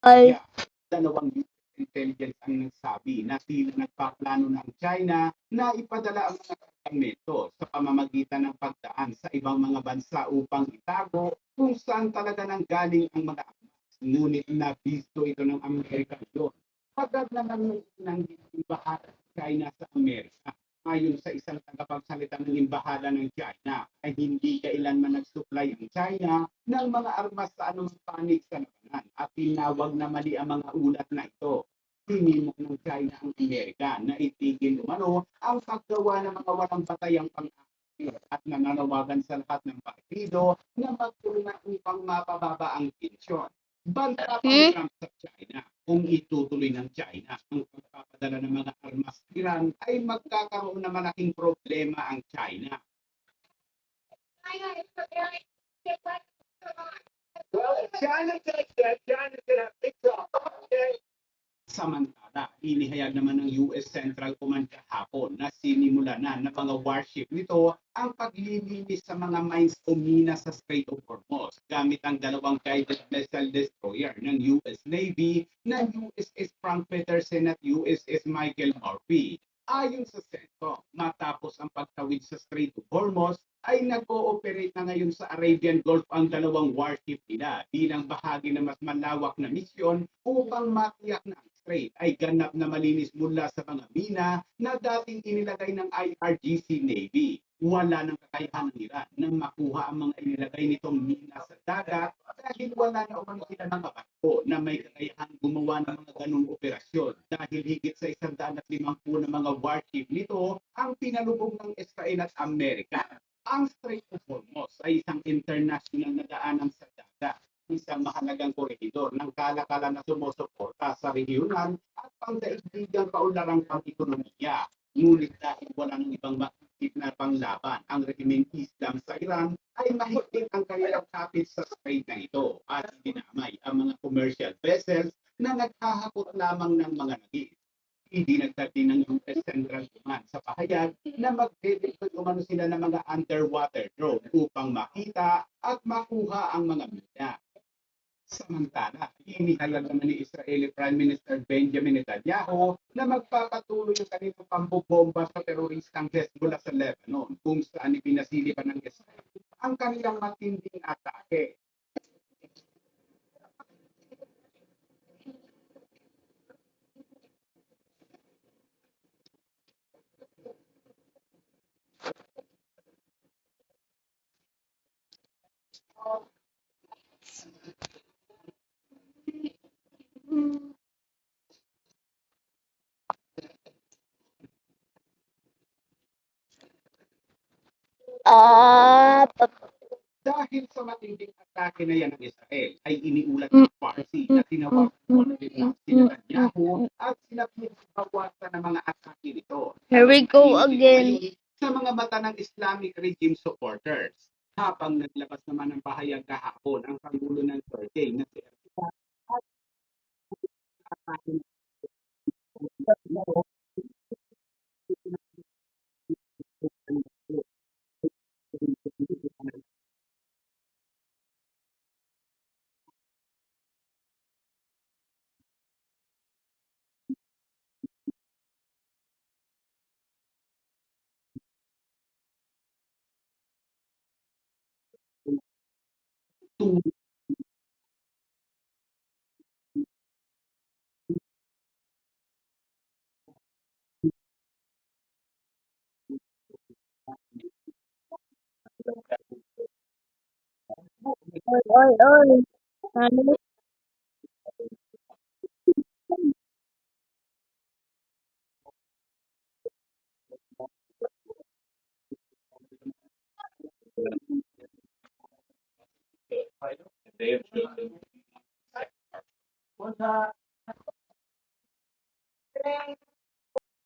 Ay, Dalawang intelligence ang nagsabi na sila nagpaplano ng China na ipadala ang mga kargamento sa pamamagitan ng pagdaan sa ibang mga bansa upang itago kung saan talaga nang galing ang mga armas. Ngunit nabisto ito ng Amerika yun. Pagkat naman ng embahada ng China sa Amerika, ayon sa isang tagapagsalita ng embahada ng China, ay hindi kailanman nag-supply ang China ng mga armas sa anumang panig sa labanan at tinawag na mali ang mga ulat na ito. Hinimok ng China ang Amerika na itigil umano ang paggawa ng mga walang batayang pang-aakit at nananawagan sa lahat ng partido na magtulungan upang mapababa ang tensyon. Banta pa ni Trump sa China kung itutuloy ng China ang pagpapadala ng mga armas sa Iran ay magkakaroon na malaking problema ang China. Well, if China takes that, China's going to have big trouble. Okay? Samantala, inihayag naman ng US Central Command kahapon na sinimula na ng mga warship nito ang paglilinis sa mga mines o mina sa Strait of Hormuz gamit ang dalawang guided missile destroyer ng US Navy na USS Frank Peterson at USS Michael Murphy. Ayon sa CENTCOM, matapos ang pagtawid sa Strait of Hormuz, ay nag-ooperate na ngayon sa Arabian Gulf ang dalawang warship nila bilang bahagi ng mas malawak na misyon upang matiyak na ang strait ay ganap na malinis mula sa mga mina na dating inilagay ng IRGC Navy. Wala nang kakayahan ng Iran na makuha ang mga inilagay nitong mina sa dagat dahil wala na umano sila mga barko na may kakayahan gumawa ng mga ganung operasyon dahil higit sa 150 na mga warship nito ang pinalubog ng Israel at Amerika. Ang Strait of Hormuz ay isang international na daanan sa dagat, isang mahalagang koridor ng kalakalan na sumusuporta sa regional at pangdaigdigang kaunlarang pang-ekonomiya. Ngunit dahil wala ng ibang makikip na panglaban, ang regimeng Islam sa Iran ay mahigpit ang kanilang kapit sa strait na ito at dinamay ang mga commercial vessels na naghahakot lamang ng mga nagis. Idinagdag din ng US Central Command sa pahayag na magdedeploy umano sila ng mga underwater drone upang makita at makuha ang mga mina. Samantala, inihayag naman ni Israeli Prime Minister Benjamin Netanyahu na magpapatuloy ang kanilang pambobomba sa teroristang Hezbollah sa Lebanon kung saan ipinasili pa ng Israel ang kanilang matinding atake. Dahil sa matinding atake na yan ng Israel, ay iniulat ng Farsi na tinawag po na rin si Netanyahu at sinabi bawasan ng mga atake nito. here we go again. Sa mga mata ng Islamic regime supporters. Habang naglabas naman ng pahayag kahapon ang Pangulo ng Turkey na si Erdogan at atake ng Oy, oy, oy. Ano?